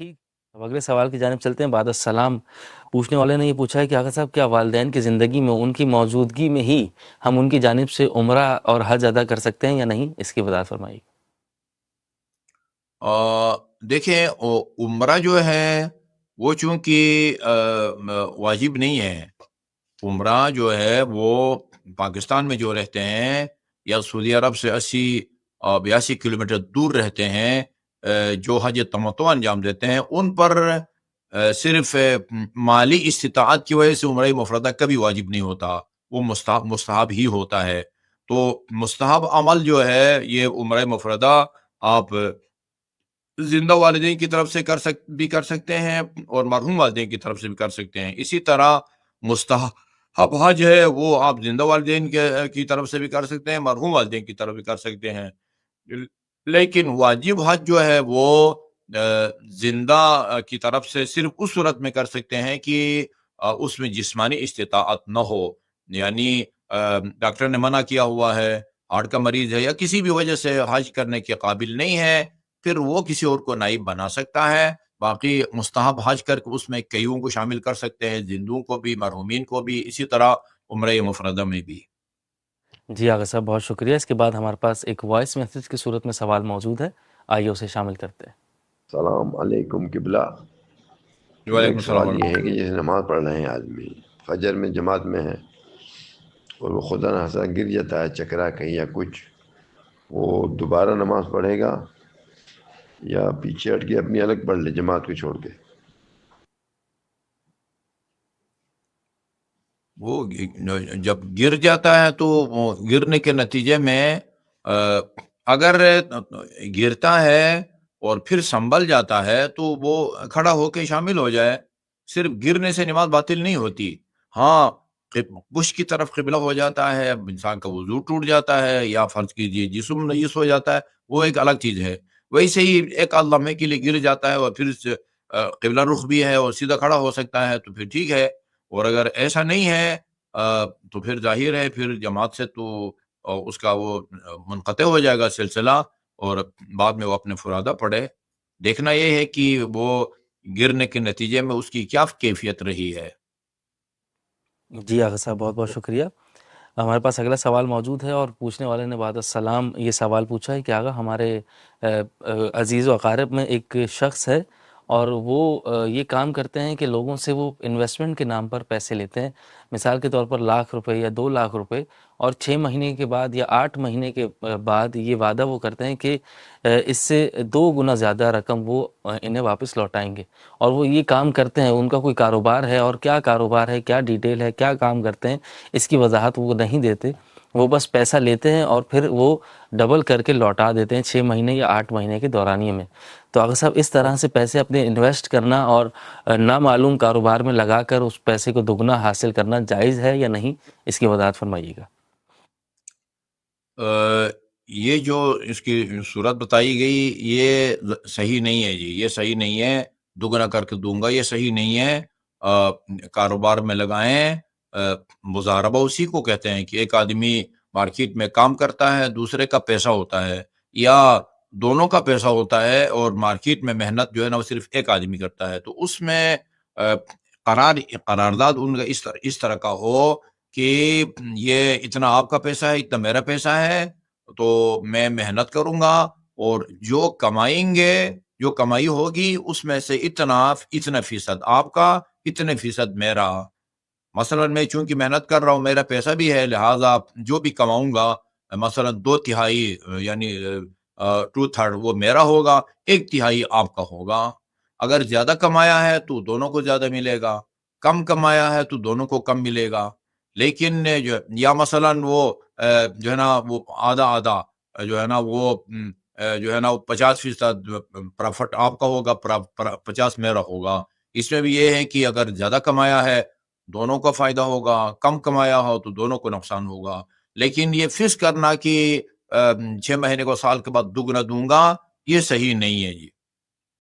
ٹھیک، اب اگلے سوال کی جانب چلتے ہیں۔ بعد السلام، پوچھنے والے نے یہ پوچھا ہے کہ آقا صاحب، کیا والدین کی زندگی میں ان کی موجودگی میں ہی ہم ان کی جانب سے عمرہ اور حج ادا کر سکتے ہیں یا نہیں؟ اس کی وضاحت فرمائیے۔ دیکھیں، عمرہ جو ہے وہ چونکہ واجب نہیں ہے۔ عمرہ جو ہے وہ پاکستان میں جو رہتے ہیں یا سعودی عرب سے 82 کلومیٹر دور رہتے ہیں، جو حج تمتع انجام دیتے ہیں، ان پر صرف مالی استطاعت کی وجہ سے عمرہ مفردہ کبھی واجب نہیں ہوتا، وہ مستحب ہی ہوتا ہے۔ تو مستحب عمل جو ہے یہ عمرہ مفردہ آپ زندہ والدین کی طرف سے بھی کر سکتے ہیں اور مرحوم والدین کی طرف سے بھی کر سکتے ہیں۔ اسی طرح مستحب حج ہے، وہ آپ زندہ والدین کی طرف سے بھی کر سکتے ہیں، مرحوم والدین کی طرف بھی کر سکتے ہیں۔ لیکن واجب حج جو ہے وہ زندہ کی طرف سے صرف اس صورت میں کر سکتے ہیں کہ اس میں جسمانی استطاعت نہ ہو، یعنی ڈاکٹر نے منع کیا ہوا ہے، ہارٹ کا مریض ہے یا کسی بھی وجہ سے حج کرنے کے قابل نہیں ہے، پھر وہ کسی اور کو نائب بنا سکتا ہے۔ باقی مستحب حج کر کے اس میں کئیوں کو شامل کر سکتے ہیں، زندوں کو بھی، مرحومین کو بھی، اسی طرح عمرہ مفردہ میں بھی۔ جی آقا صاحب، بہت شکریہ۔ اس کے بعد ہمارے پاس ایک وائس میسج کی صورت میں سوال موجود ہے، آئیے اسے شامل کرتے ہیں۔ السلام علیکم قبلہ۔ میرا وعلیکم ایک السلام سوال یہ ہے ورحمۃ کہ جیسے نماز پڑھ رہے ہیں آدمی، فجر میں جماعت میں ہے اور وہ خدا نخواستہ گر جاتا ہے، چکرا کہیں یا کچھ، وہ دوبارہ نماز پڑھے گا یا پیچھے ہٹ کے اپنی الگ پڑھ لے جماعت کو چھوڑ کے؟ وہ جب گر جاتا ہے تو گرنے کے نتیجے میں اگر گرتا ہے اور پھر سنبھل جاتا ہے تو وہ کھڑا ہو کے شامل ہو جائے۔ صرف گرنے سے نماز باطل نہیں ہوتی۔ ہاں، پشت کی طرف قبلہ ہو جاتا ہے، انسان کا وضو ٹوٹ جاتا ہے، یا فرض کیجیے جسم نجس ہو جاتا ہے، وہ ایک الگ چیز ہے۔ ویسے ہی ایک آدھ لمحے کے لیے گر جاتا ہے اور پھر قبلہ رخ بھی ہے اور سیدھا کھڑا ہو سکتا ہے تو پھر ٹھیک ہے۔ اور اگر ایسا نہیں ہے تو پھر ظاہر ہے پھر جماعت سے تو اس کا وہ منقطع ہو جائے گا سلسلہ، اور بعد میں وہ اپنے فرادہ پڑھے۔ دیکھنا یہ ہے کہ وہ گرنے کے نتیجے میں اس کی کیا کیفیت رہی ہے۔ جی آقا صاحب، بہت بہت شکریہ۔ ہمارے پاس اگلا سوال موجود ہے اور پوچھنے والے نے بعد السلام یہ سوال پوچھا ہے کہ آقا، ہمارے عزیز و اقارب میں ایک شخص ہے اور وہ یہ کام کرتے ہیں کہ لوگوں سے وہ انویسٹمنٹ کے نام پر پیسے لیتے ہیں، مثال کے طور پر 1,00,000 روپے یا 2,00,000 روپے، اور 6 مہینے کے بعد یا 8 مہینے کے بعد یہ وعدہ وہ کرتے ہیں کہ اس سے 2 گنا زیادہ رقم وہ انہیں واپس لوٹائیں گے، اور وہ یہ کام کرتے ہیں۔ ان کا کوئی کاروبار ہے، اور کیا کاروبار ہے، کیا ڈیٹیل ہے، کیا کام کرتے ہیں، اس کی وضاحت وہ نہیں دیتے۔ وہ بس پیسہ لیتے ہیں اور پھر وہ ڈبل کر کے لوٹا دیتے ہیں 6 مہینے یا 8 مہینے کے دورانیے میں۔ تو اگر صاحب اس طرح سے پیسے اپنے انویسٹ کرنا اور نامعلوم کاروبار میں لگا کر اس پیسے کو دگنا حاصل کرنا جائز ہے یا نہیں، اس کی وضاحت فرمائیے گا۔ یہ جو اس کی صورت بتائی گئی یہ صحیح نہیں ہے جی، یہ صحیح نہیں ہے۔ دگنا کر کے دوں گا، یہ صحیح نہیں ہے۔ کاروبار میں لگائیں، مضاربہ اسی کو کہتے ہیں کہ ایک آدمی مارکیٹ میں کام کرتا ہے، دوسرے کا پیسہ ہوتا ہے، یا دونوں کا پیسہ ہوتا ہے، اور مارکیٹ میں محنت جو ہے نا وہ صرف ایک آدمی کرتا ہے، تو اس میں قرارداد ان کا اس طرح کا ہو کہ یہ اتنا آپ کا پیسہ ہے، اتنا میرا پیسہ ہے، تو میں محنت کروں گا اور جو کمائیں گے، جو کمائی ہوگی اس میں سے اتنا فیصد آپ کا، اتنے فیصد میرا۔ مثلا میں چونکہ محنت کر رہا ہوں، میرا پیسہ بھی ہے، لہٰذا جو بھی کماؤں گا مثلا 2/3 یعنی 2/3 وہ میرا ہوگا، 1/3 آپ کا ہوگا۔ اگر زیادہ کمایا ہے تو دونوں کو زیادہ ملے گا، کم کمایا ہے تو دونوں کو کم ملے گا۔ لیکن یا مثلا وہ جو ہے نا وہ آدھا جو ہے نا وہ جو ہے نا 50% پرافٹ آپ کا ہوگا، 50 میرا ہوگا۔ اس میں بھی یہ ہے کہ اگر زیادہ کمایا ہے دونوں کا فائدہ ہوگا، کم کمایا ہو تو دونوں کو نقصان ہوگا۔ لیکن یہ فکس کرنا کہ 6 مہینے کو سال کے بعد دگنا دوں گا، یہ صحیح نہیں ہے جی۔